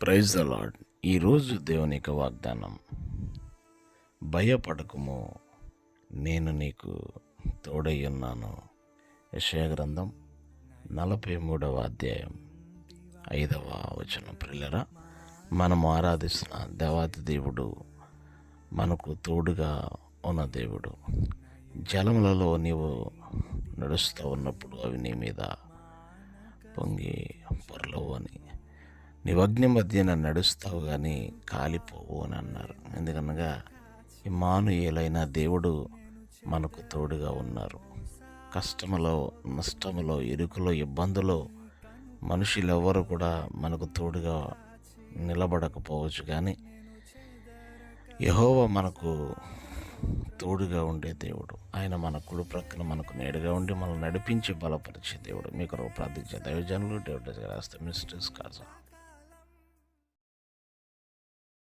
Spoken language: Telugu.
Praise the lord. ఈరోజు దేవుని యొక్క వాగ్దానం, భయపడకుము, నేను నీకు తోడై ఉన్నాను. యెషయా గ్రంథం 43వ అధ్యాయం 5వ వచనం. ప్రియులారా, మనము ఆరాధిస్తున్న దేవాతి దేవుడు మనకు తోడుగా ఉన్న దేవుడు. జలములలో నీవు నడుస్తూ ఉన్నప్పుడు అవి నీ మీద పొంగి పొరలవు అని, నీవు అగ్ని మధ్యన నడుస్తావు కానీ కాలిపోవు అని అన్నారు. ఎందుకనగా ఇమ్మానుయేలైన దేవుడు మనకు తోడుగా ఉన్నారు. కష్టములో, నష్టములో, ఇరుకులో, ఇబ్బందులో మనుషులెవ్వరు కూడా మనకు తోడుగా నిలబడకపోవచ్చు, కానీ యెహోవా మనకు తోడుగా ఉండే దేవుడు. ఆయన మన కుడి ప్రక్కన మనకు నేడుగా ఉండి మనల్ని నడిపించి బలపరిచే దేవుడు. మీకు ప్రార్థించే దైవజనులు డేవిడ్ రాస్తే మిస్టర్స్ కాజా.